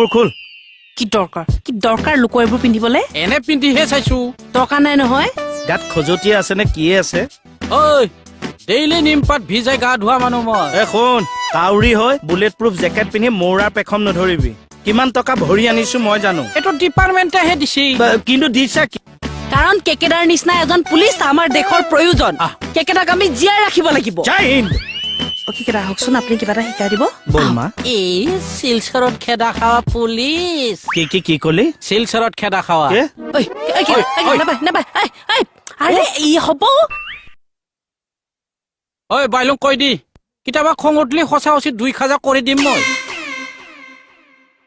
এইবোৰ খোল কি দৰকাৰ লোক এইবোৰ পিন্ধিবলে এনে পিন্ধিহে চাইছো দৰকাৰ নাই নহয় গাত খজুৱতি আছে নে কি আছে ঐ ডেইলি নিমপাত ভিজাই গা ধোৱা মানুহ মই এ শুন কাউৰী হয় বুলেট প্ৰুফ জেকেট পিন্ধি মৌৰা পেখম নধৰিবি কিমান টকা ভৰি আনিছো মই জানো এইটো ডিপাৰ্টমেণ্টেহে দিছি কিন্তু দিছা কি কাৰণ কেকেদাৰ নিচিনা এজন পুলিচ আমাৰ দেশৰ প্ৰয়োজন কেকেদাক আমি জীয়াই ৰাখিব লাগিব জয় হিন্দ কেকেদা হকচোন আপুনি কিবা এটা শিকাই দিব বল মা এই শিলচৰত খেদা খাৱা পুলিচ কি কলি শিলচৰত খেদা খাৱা কি? আৰে ই হব ঐ বাইলুং কৈ দি কেতিয়াবা খং উঠলি সঁচা উচিত 2,000 কৰি দিম মই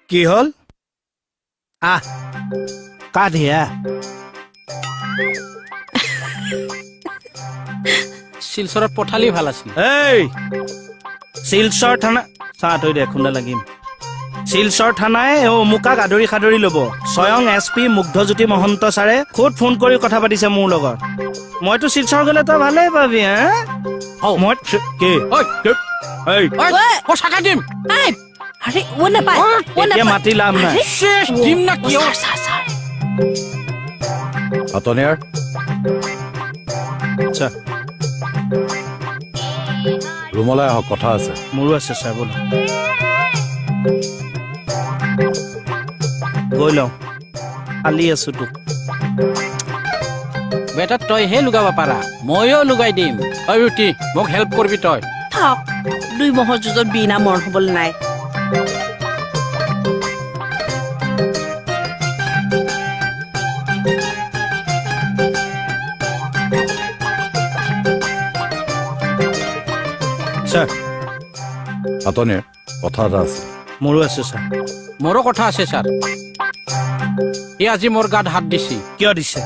কি হল আহ কা দিয়া শিলচৰত পঠালি ভাল আছিল এই শিলচৰ থানা চাহ থৈ দে খুন্দা লাগিম শিলচৰ থানাই অমুকাক আদৰি সাদৰি ল'ব স্বয়ং SP মুগ্ধজ্যোতি মহন্ত ছাৰে খুদ ফোন কৰি কথা পাতিছে মোৰ লগত মইতো শিলচৰ গ'লে তই ভালেই পাবি মই কি সঁচাকে দিম আৰে ও নাপায় এতিয়া মাতি লাভ নাই শেষ দিম না কিয় হাতনিয়াৰ আচ্ছা ৰুমলৈ আহক কথা আছে মোৰো আছে ছাৰ বোলো গৈ লওঁ আলি আছো তোক বেটা তইহে লুগাব পাৰা ময়ো লুগাই দিম ঐ ৰুটি মোক হেল্প কৰিবি তই থাক 2 মহৰ যুঁজত বিনা মৰণ হবলৈ নাই ছাৰ হাতনিয়াৰ কথা এটা আছে মোৰো আছে ছাৰ মোৰো কথা আছে ছাৰ ই আজি মোৰ গাত হাত দিছি কিয় দিছে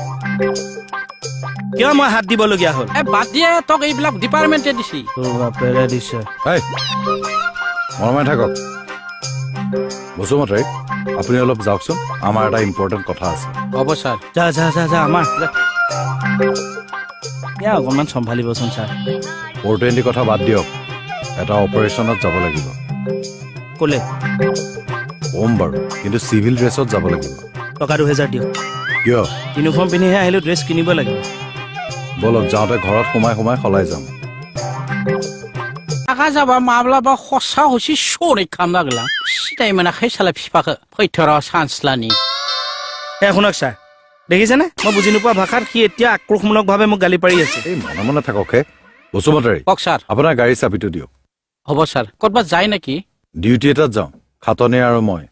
কিয় মই হাত দিবলগীয়া হ'ল বাদ দিয়ে তোক এইবিলাক ডিপাৰ্টমেণ্টে দিছি তোৰ বাপেৰে দিছে এই মৰমাই থাকক বসুমতাৰী আপুনি অলপ যাওকচোন আমাৰ এটা ইম্পৰ্টেণ্ট কথা আছে হ'ব ছাৰ যা আমাৰ এয়া অকণমান চম্ভালিবচোন ছাৰ 420 কথা বাদ দিয়ক এটা অপাৰেশ্যনত যাব লাগিব ক'লে কম বাৰু কিন্তু চিভিল ড্ৰেছত যাব লাগিব টকা 2,000 দিয়ক কিয় ইউনিফৰ্ম পিন্ধিহে আহিলোঁ ড্ৰেছ কিনিব লাগিব বলক যাওঁতে ঘৰত সোমাই সলাই যাম টাকা যাবা মাब्लाबा সঁচা হৈছি চোৰে খাম লাগলা সিটাই মানে খাইছালা ফিফাকে ফৈথৰ চান্স লানি শুনক ছাৰ দেখিছেনে মই বুজি নোপোৱা ভাষাত সি এতিয়া আক্ৰোশমূলকভাৱে মোক গালি পাৰি আছে এই মনে মনে থাকক হে বসুমতাৰী কওক ছাৰ আপোনাৰ গাড়ীৰ চাবিটো দিয়ক হ'ব ছাৰ ক'ৰবাত যায় নেকি ডিউটি এটাত যাওঁ খাটনি আৰু মই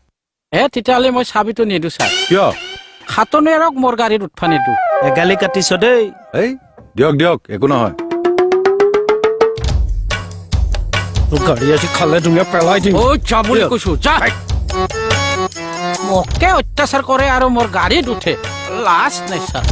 তেতিয়াহ'লে মই চাবিটো নিদো ছাৰ কিয় খাটনিয়াৰক মোৰ গাড়ীত উঠবা নিদো গালি কাটিছ দেই এই দিয়ক একো নহয় গাড়ী আজি খালে তুমি পেলাই দিম ঐ যা বুলি কৈছো যা মোকে অত্যাচাৰ কৰে আৰু মোৰ গাড়ীত উঠে লাজ নাই ছাৰ